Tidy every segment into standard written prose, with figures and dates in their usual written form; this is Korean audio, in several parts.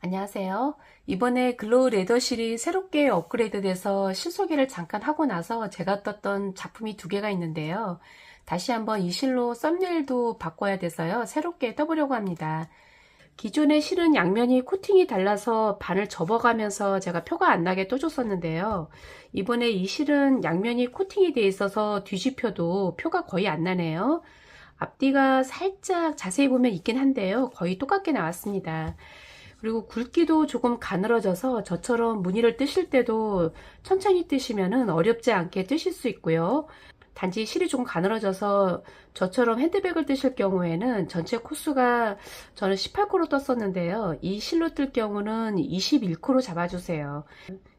안녕하세요. 이번에 글로우 레더실이 새롭게 업그레이드 돼서 실소개를 잠깐 하고 나서 제가 떴던 작품이 두 개가 있는데요. 다시 한번 이 실로 썸네일도 바꿔야 돼서요. 새롭게 떠보려고 합니다. 기존의 실은 양면이 코팅이 달라서 반을 접어가면서 제가 표가 안 나게 떠줬었는데요. 이번에 이 실은 양면이 코팅이 돼 있어서 뒤집혀도 표가 거의 안 나네요. 앞뒤가 살짝 자세히 보면 있긴 한데요. 거의 똑같게 나왔습니다. 그리고 굵기도 조금 가늘어져서 저처럼 무늬를 뜨실 때도 천천히 뜨시면 어렵지 않게 뜨실 수 있고요. 단지 실이 조금 가늘어져서 저처럼 핸드백을 뜨실 경우에는 전체 코수가 저는 18코로 떴었는데요. 이 실로 뜰 경우는 21코로 잡아주세요.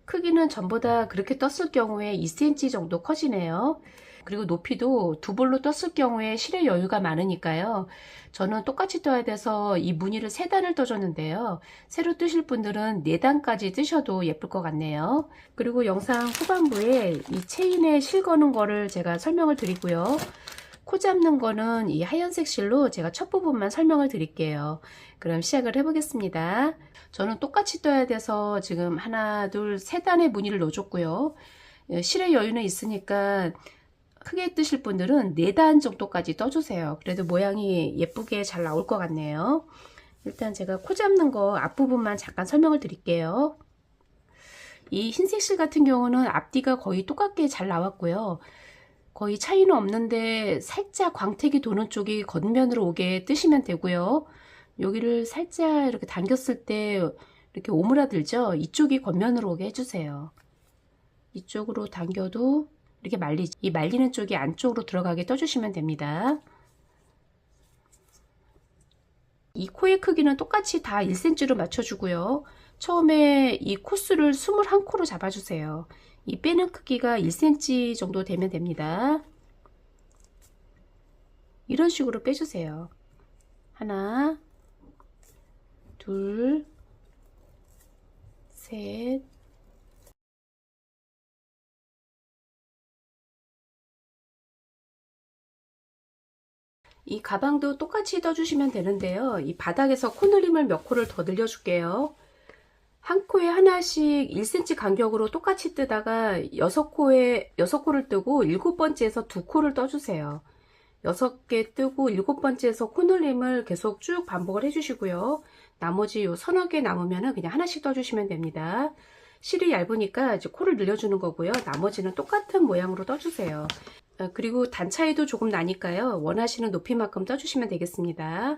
크기는 전보다 그렇게 떴을 경우에 2cm 정도 커지네요. 그리고 높이도 두 볼로 떴을 경우에 실의 여유가 많으니까요. 저는 똑같이 떠야 돼서 이 무늬를 3단을 떠줬는데요. 새로 뜨실 분들은 4단까지 뜨셔도 예쁠 것 같네요. 그리고 영상 후반부에 이 체인에 실 거는 거를 제가 설명을 드리고요. 코 잡는 거는 이 하얀색 실로 제가 첫 부분만 설명을 드릴게요. 그럼 시작을 해보겠습니다. 저는 똑같이 떠야 돼서 지금 하나, 둘, 3단의 무늬를 넣어줬고요. 실의 여유는 있으니까 크게 뜨실 분들은 4단 정도까지 떠주세요. 그래도 모양이 예쁘게 잘 나올 것 같네요. 일단 제가 코 잡는 거 앞부분만 잠깐 설명을 드릴게요. 이 흰색 실 같은 경우는 앞뒤가 거의 똑같게 잘 나왔고요. 거의 차이는 없는데 살짝 광택이 도는 쪽이 겉면으로 오게 뜨시면 되고요. 여기를 살짝 이렇게 당겼을 때 이렇게 오므라들죠? 이쪽이 겉면으로 오게 해주세요. 이쪽으로 당겨도 이렇게 말리지. 이 말리는 쪽이 안쪽으로 들어가게 떠주시면 됩니다. 이 코의 크기는 똑같이 다 1cm로 맞춰주고요. 처음에 이 코수를 21코로 잡아주세요. 이 빼는 크기가 1cm 정도 되면 됩니다. 이런 식으로 빼주세요. 하나, 둘, 셋, 이 가방도 똑같이 떠주시면 되는데요. 이 바닥에서 코늘림을 몇 코를 더 늘려줄게요. 한 코에 하나씩 1cm 간격으로 똑같이 뜨다가 6코를 뜨고 7번째에서 2코를 떠주세요. 6개 뜨고 7번째에서 코늘림을 계속 쭉 반복을 해주시고요. 나머지 요 서너 개 남으면 그냥 하나씩 떠주시면 됩니다. 실이 얇으니까 이제 코를 늘려주는 거고요. 나머지는 똑같은 모양으로 떠주세요. 그리고 단 차이도 조금 나니까요. 원하시는 높이만큼 떠주시면 되겠습니다.